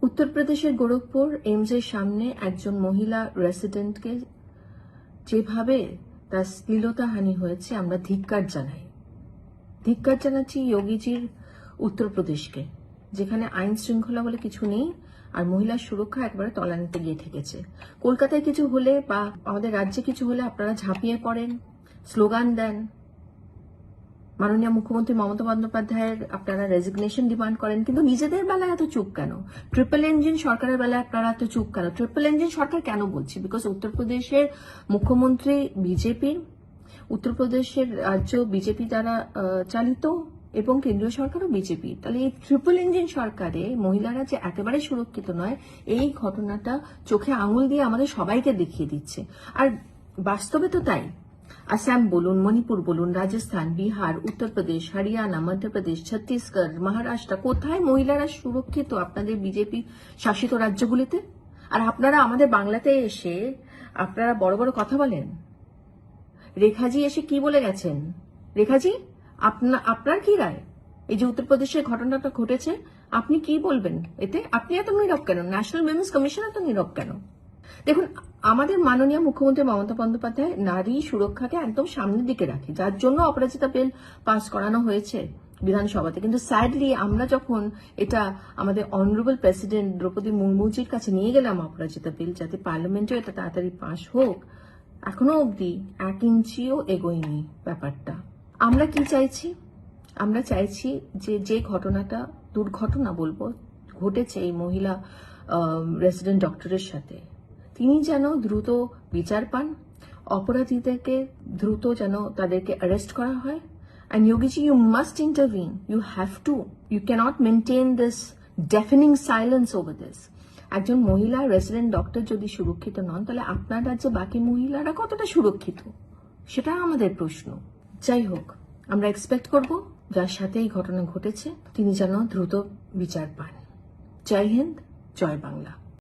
উত্তরপ্রদেশের গোরখপুর এইমস এর সামনে একজন মহিলা রেসিডেন্টকে যেভাবে তার শ্লীলতাহানি হয়েছে, আমরা ধিক্কার জানাচ্ছি যোগীজির উত্তরপ্রদেশকে, যেখানে আইন শৃঙ্খলা বলে কিছু নেই আর মহিলার সুরক্ষা একবারে তলানিতে গিয়ে ঠেকেছে। কলকাতায় কিছু হলে বা আমাদের রাজ্যে কিছু হলে আপনারা ঝাঁপিয়ে পড়েন, স্লোগান দেন, মাননীয় মুখ্যমন্ত্রী মমতা বন্দ্যোপাধ্যায়ের আপনারা রেজিগনেশন ডিমান্ড করেন, কিন্তু নিজেদের বেলায় এত চুপ কেন? ট্রিপল ইঞ্জিন সরকারের বেলায় আপনারা এত চুপ কেন? ট্রিপল ইঞ্জিন সরকার কেন বলছি? বিকজ উত্তরপ্রদেশের মুখ্যমন্ত্রী বিজেপির, উত্তরপ্রদেশের রাজ্য বিজেপি দ্বারা চালিত এবং কেন্দ্রীয় সরকারও বিজেপি। তাহলে এই ট্রিপল ইঞ্জিন সরকারে মহিলারা যে একেবারে সুরক্ষিত নয়, এই ঘটনাটা চোখে আঙুল দিয়ে আমাদের সবাইকে দেখিয়ে দিচ্ছে। আর বাস্তবে তো তাই। আসাম বলুন, মণিপুর বলুন, রাজস্থান, বিহার, উত্তরপ্রদেশ, হরিয়ানা, মধ্যপ্রদেশ, ছত্তিশগড়, মহারাষ্ট্র, কোথায় মহিলারা সুরক্ষিত আপনাদের বিজেপি শাসিত রাজ্যগুলিতে? আর আপনারা আমাদের বাংলাতে এসে আপনারা বড় বড় কথা বলেন। রেখাজি এসে কি বলে গেছেন? রেখাজি, আপনার কি রায়? এই যে উত্তরপ্রদেশের ঘটনাটা ঘটেছে, আপনি কি বলবেন এতে? আপনি এত নীরব কেন? ন্যাশনাল উইমেন্স কমিশন এত নীরব কেন? দেখুন, আমাদের মাননীয় মুখ্যমন্ত্রী মমতা বন্দ্যোপাধ্যায় নারী সুরক্ষাকে একদম সামনের দিকে রাখে, যার জন্য অপরাজিতা বিল পাস করানো হয়েছে বিধানসভাতে। কিন্তু স্যাডলি আমরা যখন এটা আমাদের অনারেবল প্রেসিডেন্ট দ্রৌপদী মুর্মুজির কাছে নিয়ে গেলাম অপরাজিতা বিল, যাতে পার্লামেন্টেও এটা তাড়াতাড়ি পাস হোক, এখনো অবধি 1 ইঞ্চিও এগোয়নি ব্যাপারটা। আমরা কি চাইছি? আমরা চাইছি যে ঘটনাটা দুর্ঘটনা বলবো ঘটেছে এই মহিলা রেসিডেন্ট ডক্টরের সাথে, তিনি যেন দ্রুত বিচার পান, অপরাধীদেরকে দ্রুত যেন তাদেরকে অ্যারেস্ট করা হয়। And Yogiji, you must intervene. You have to. You cannot maintain this deafening silence over this. একজন মহিলা রেসিডেন্ট ডক্টর যদি সুরক্ষিত নন, তাহলে আপনার রাজ্যে বাকি মহিলারা কতটা সুরক্ষিত, সেটা আমাদের প্রশ্ন। যাই হোক, আমরা এক্সপেক্ট করব যার সাথে এই ঘটনা ঘটেছে তিনি যেন দ্রুত বিচার পান। জয় হিন্দ, জয় বাংলা।